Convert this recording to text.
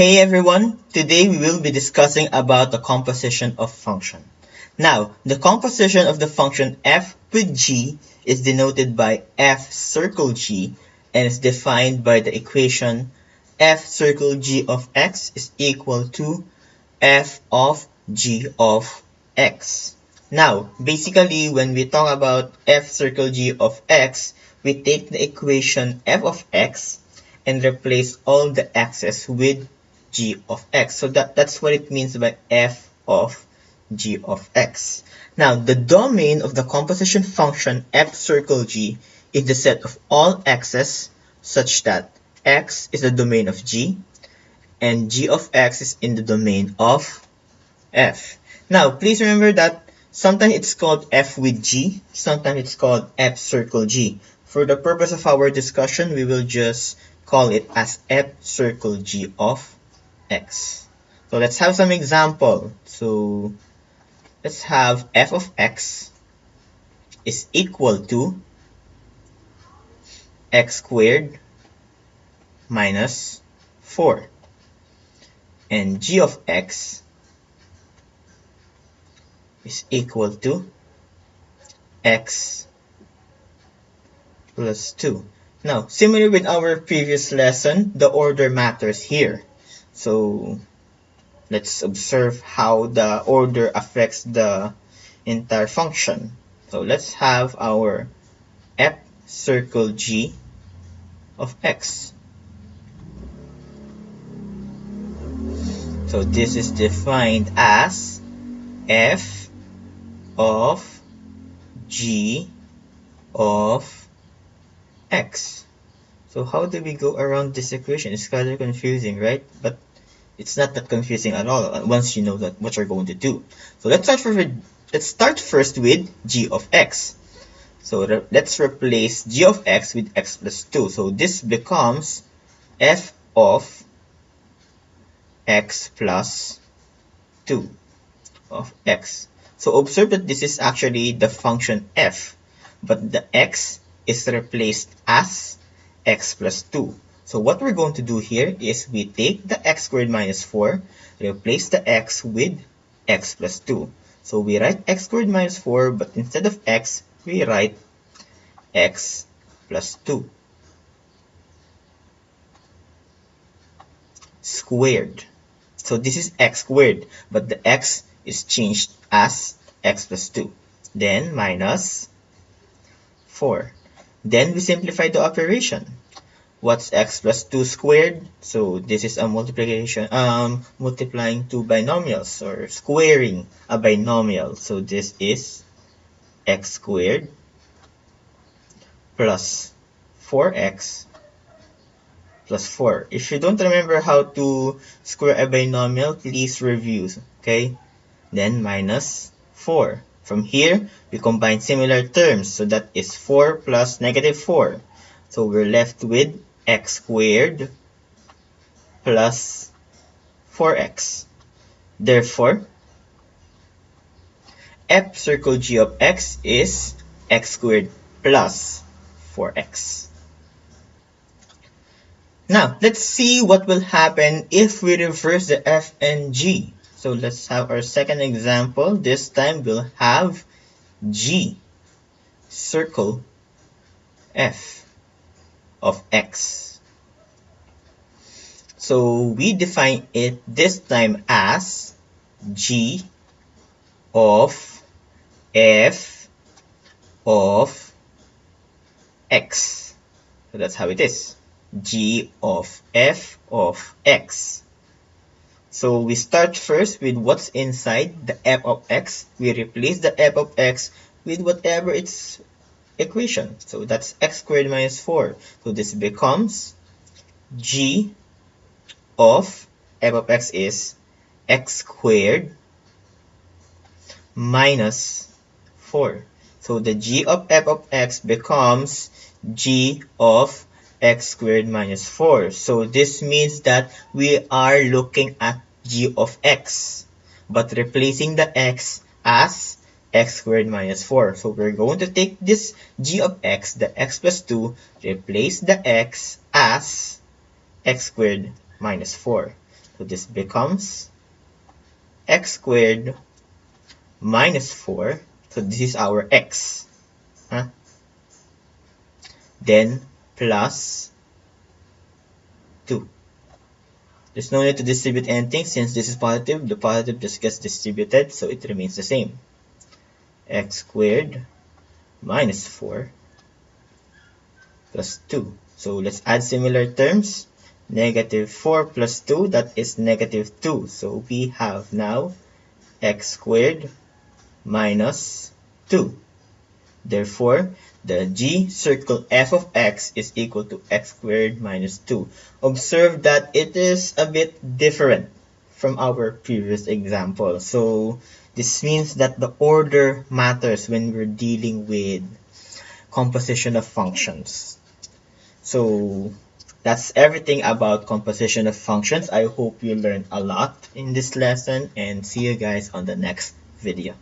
Hey everyone, today we will be discussing about the composition of function. Now, the composition of the function f with g is denoted by f circle g and is defined by the equation f circle g of x is equal to f of g of x. Now, basically when we talk about f circle g of x, we take the equation f of x and replace all the x's with g of x. So that's what it means by f of g of x. Now, the domain of the composition function f circle g is the set of all x's such that x is the domain of g and g of x is in the domain of f. Now, please remember that sometimes it's called f with g, sometimes it's called f circle g. For the purpose of our discussion, we will just call it as f circle g of x. So let's have some example. So let's have f of x is equal to x squared minus 4 and g of x is equal to x plus 2. Now, similar with our previous lesson, the order matters here. So let's observe how the order affects the entire function. So let's have our f circle g of x. So this is defined as f of g of x. So how do we go around this equation? It's kind of confusing, right? But it's not that confusing at all once you know that what you're going to do. So let's start first with g of x. So let's replace g of x with x plus 2. So this becomes f of x plus 2 of x. So observe that this is actually the function f, but the x is replaced as x plus 2. So what we're going to do here is we take the x squared minus 4, replace the x with x plus 2. So we write x squared minus 4, but instead of x, we write x plus 2 squared. So this is x squared, but the x is changed as x plus 2. Then minus 4. Then we simplify the operation. What's x plus 2 squared? So this is a multiplication, multiplying two binomials or squaring a binomial. So this is x squared plus 4x plus 4. If you don't remember how to square a binomial, please review, okay? Then minus 4. From here, we combine similar terms. So that is 4 plus negative 4. So we're left with x squared plus 4x. Therefore, f circle g of x is x squared plus 4x. Now, let's see what will happen if we reverse the f and g. So let's have our second example. This time we'll have g circle f of x. So we define it this time as g of f of x. So that's how it is. G of f of x. So we start first with what's inside the f of x. We replace the f of x with whatever its equation. So that's x squared minus 4. So this becomes g of f of x is x squared minus 4. So the g of f of x becomes g of x squared minus 4. So this means that we are looking at g of x, but replacing the x as x squared minus 4. So we're going to take this g of x, the x plus 2, replace the x as x squared minus 4. So this becomes x squared minus 4. So this is our x. Then plus 2. There's no need to distribute anything since this is positive. The positive just gets distributed, so it remains the same. X squared minus 4 plus 2. So let's add similar terms. Negative 4 plus 2, that is negative 2. So we have now x squared minus 2. Therefore, the G circle f of x is equal to x squared minus 2. Observe that it is a bit different from our previous example. So this means that the order matters when we're dealing with composition of functions. So that's everything about composition of functions. I hope you learned a lot in this lesson, and see you guys on the next video.